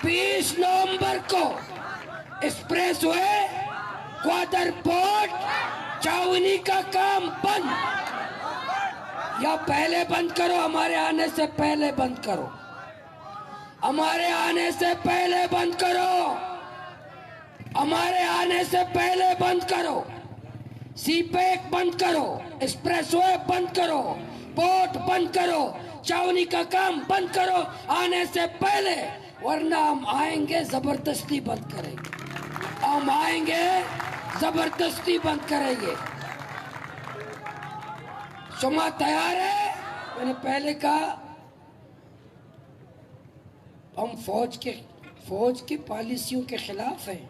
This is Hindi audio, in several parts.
बीस नवंबर को एक्सप्रेस वे ग्वादर पोर्ट छावनी का काम बंद, या पहले बंद करो, हमारे आने से पहले बंद करो, हमारे आने से पहले बंद करो, हमारे आने से पहले बंद करो, सीपैक बंद करो, एक्सप्रेसवे बंद करो, पोर्ट बंद करो, छावनी का काम बंद करो आने से पहले, वरना हम आएंगे जबरदस्ती बंद करेंगे, हम आएंगे जबरदस्ती बंद करेंगे। सुमा तैयार है? मैंने पहले कहा हम फौज की पॉलिसियों के खिलाफ हैं।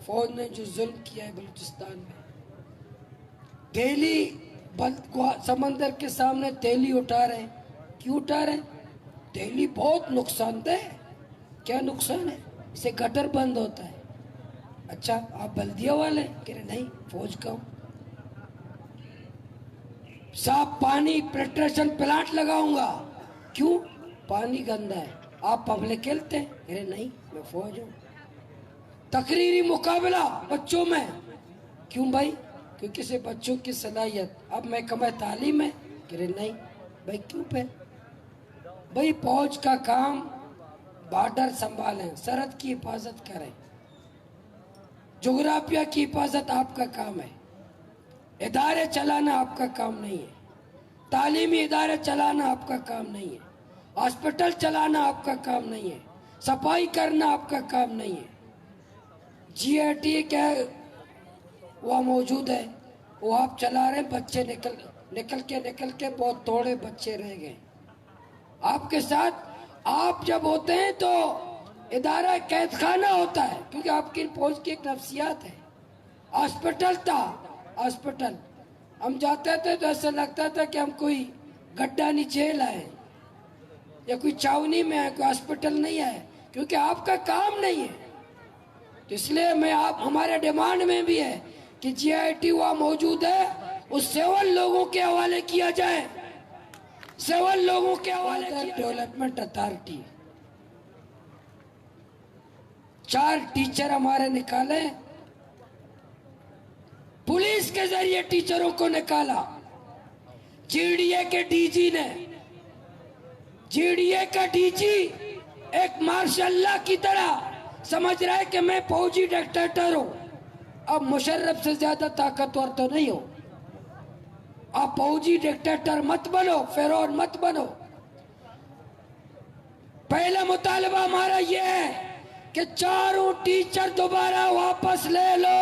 फौज ने जो जुल्म किया है बलूचिस्तान में, तेली समंदर के सामने तेली उठा रहे हैं। क्यों उठा रहे हैं? तेली बहुत नुकसानदेह है। क्या नुकसान है? इससे गटर बंद होता है। अच्छा, आप बल्दिया वाले? कह रहे नहीं, फौज का हूं। साफ पानी फिल्ट्रेशन प्लांट लगाऊंगा। क्यों? पानी गंदा है। आप पब्लिक खेलते हैं? कह रहे नहीं, मैं फौज हूं। तकरीरी मुकाबला बच्चों में। क्यों भाई? क्योंकि से बच्चों की सलाहियत। अब मैं कमाए तालीम है? कह रहे नहीं भाई। क्यों पे? भाई फौज का काम बॉर्डर संभालें, सरहद की हिफाजत करें, जोग्राफिया की हिफाजत आपका काम है। इदारे चलाना आपका काम नहीं है, तालीमी इदारे चलाना आपका काम नहीं है, हॉस्पिटल चलाना आपका काम नहीं है, सफाई करना आपका काम नहीं है। GIT क्या वह मौजूद है, वो आप चला रहे हैं। बच्चे निकल के बहुत थोड़े बच्चे रह गए आपके साथ। आप जब होते हैं तो इदारा कैद खाना होता है, क्योंकि आपकी फौज की एक नफ्सियात है। हॉस्पिटल था, हॉस्पिटल हम जाते थे तो ऐसा लगता था कि हम कोई गड्ढा नहीं जेल आए या कोई छावनी में आए, कोई हॉस्पिटल नहीं आए, क्योंकि आपका काम नहीं है। तो इसलिए मैं हमारे डिमांड में भी है कि GIT वहाँ मौजूद है, उस 7 लोगों के हवाले किया जाए, 7 लोगों के हवाले किया। डेवलपमेंट अथॉरिटी 4 टीचर हमारे निकाले, पुलिस के जरिए टीचरों को निकाला। GDA के DG ने, GDA का DG एक मार्शल्लाह की तरह समझ रहा है कि मैं फौजी डिक्टेटर हूं। अब मुशर्रफ से ज्यादा ताकतवर तो नहीं हो। आप फौजी डिक्टेटर मत बनो, फिरौन मत बनो। पहला मुतालबा हमारा यह है कि 4 टीचर दोबारा वापस ले लो।